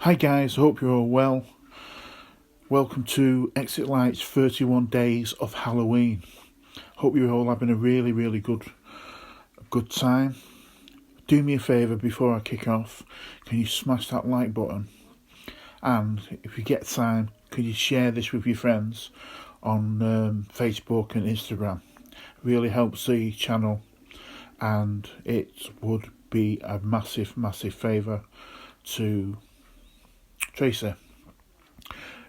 Hi guys, hope you're all well. Welcome to Exit Light's 31 Days of Halloween. Hope you're all having a really good time. Do me a favour before I kick off. Can you smash that like button? And if you get time, could you share this with your friends on Facebook and Instagram? It really helps the channel, and it would be a massive favour to Tracy.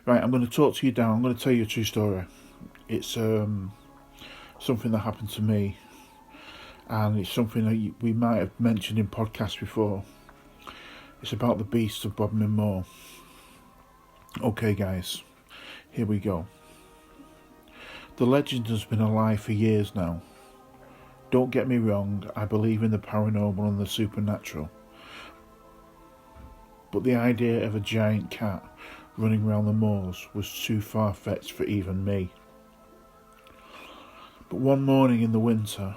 Right, I'm going to talk to you down. I'm going to tell you a true story. It's something that happened to me, and it's something that we might have mentioned in podcasts before. It's about the beast of Bodmin Moor. Okay guys, here we go. The legend has been alive for years now. Don't get me wrong, I believe in the paranormal and the supernatural. But the idea of a giant cat running around the moors was too far-fetched for even me. But one morning in the winter,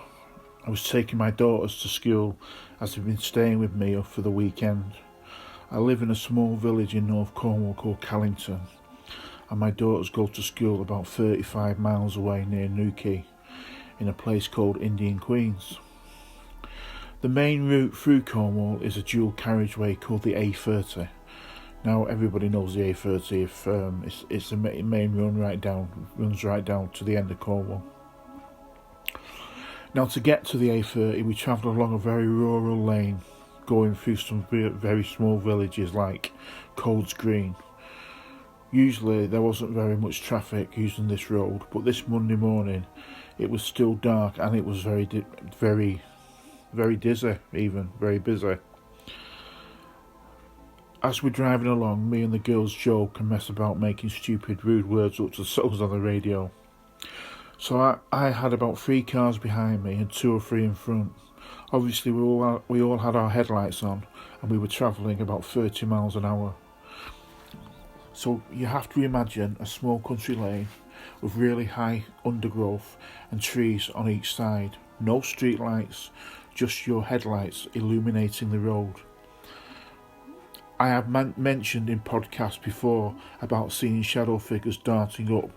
I was taking my daughters to school as they've been staying with me for the weekend. I live in a small village in North Cornwall called Callington, and my daughters go to school about 35 miles away near Newquay, in a place called Indian Queens. The main route through Cornwall is a dual carriageway called the A30. Now everybody knows the A30 if it's the main runs right down to the end of Cornwall. Now to get to the A30 we travelled along a very rural lane, going through some very small villages like Cold's Green. Usually there wasn't very much traffic using this road, but this Monday morning it was still dark and it was very dizzy, even very busy. As we're driving along, me and the girls joke and mess about making stupid rude words up to songs on the radio. So I had about 3 cars behind me and 2 or 3 in front. Obviously we all had our headlights on and we were travelling about 30 miles an hour. So you have to imagine a small country lane with really high undergrowth and trees on each side. No street lights, just your headlights illuminating the road. I have mentioned in podcasts before about seeing shadow figures darting up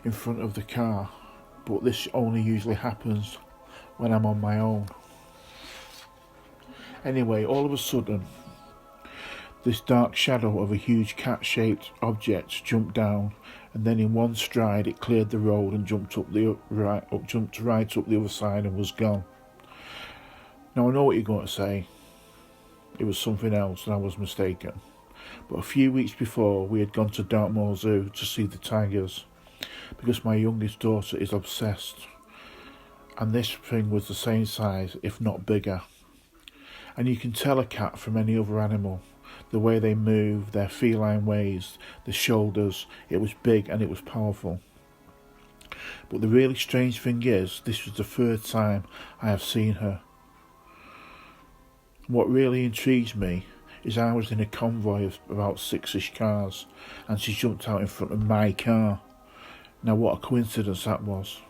in front of the car, but this only usually happens when I'm on my own. Anyway, all of a sudden, this dark shadow of a huge cat-shaped object jumped down, and then in one stride it cleared the road and jumped right up the other side and was gone. Now I know what you're going to say. It was something else and I was mistaken. But a few weeks before we had gone to Dartmoor Zoo to see the tigers, because my youngest daughter is obsessed, and this thing was the same size, if not bigger. And you can tell a cat from any other animal. The way they move, their feline ways, the shoulders, it was big and it was powerful. But the really strange thing is, this was the 3rd time I have seen her. What really intrigues me is I was in a convoy of about 6-ish cars and she jumped out in front of my car. Now what a coincidence that was.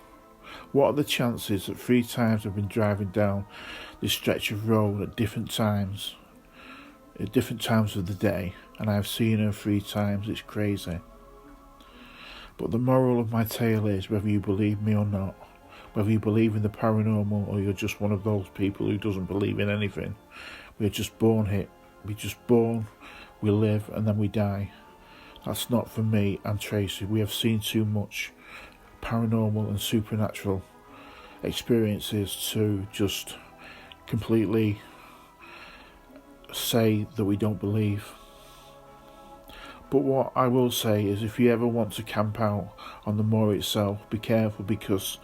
What are the chances that 3 times I've been driving down this stretch of road at different times of the day, and I've seen her 3 times? It's crazy. But the moral of my tale is, whether you believe me or not, whether you believe in the paranormal or you're just one of those people who doesn't believe in anything, we're just born here. We're just born, we live, and then we die. That's not for me and Tracy. We have seen too much paranormal and supernatural experiences to just completely say that we don't believe. But what I will say is, if you ever want to camp out on the moor itself, be careful, because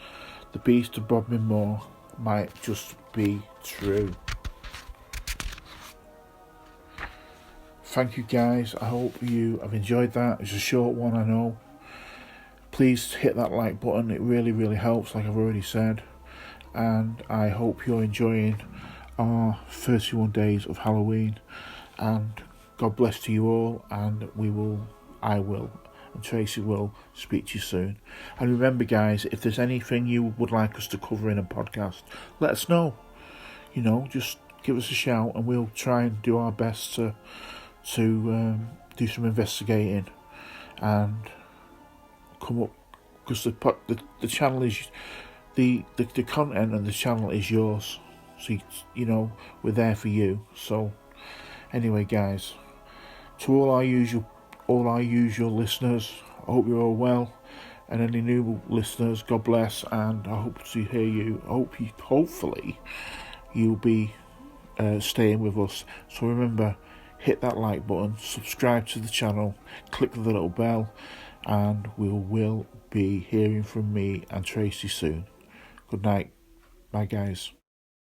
the beast of Bodmin Moor might just be true. Thank you guys, I hope you have enjoyed that. It's a short one, I know. Please hit that like button, it really helps, like I've already said. And I hope you're enjoying our 31 days of Halloween. And God bless to you all, and I will, and Tracy will speak to you soon. And remember guys, if there's anything you would like us to cover in a podcast, let us know. Just give us a shout and we'll try and do our best to do some investigating and come up, because the channel is the content and the channel is yours. So you know, we're there for you. So anyway, guys, to all our usual listeners, I hope you're all well, and any new listeners, God bless, and I hope to hear you. Hopefully you'll be staying with us. So remember, hit that like button, subscribe to the channel, click the little bell, and we will be hearing from me and Tracy soon. Good night. Bye, guys.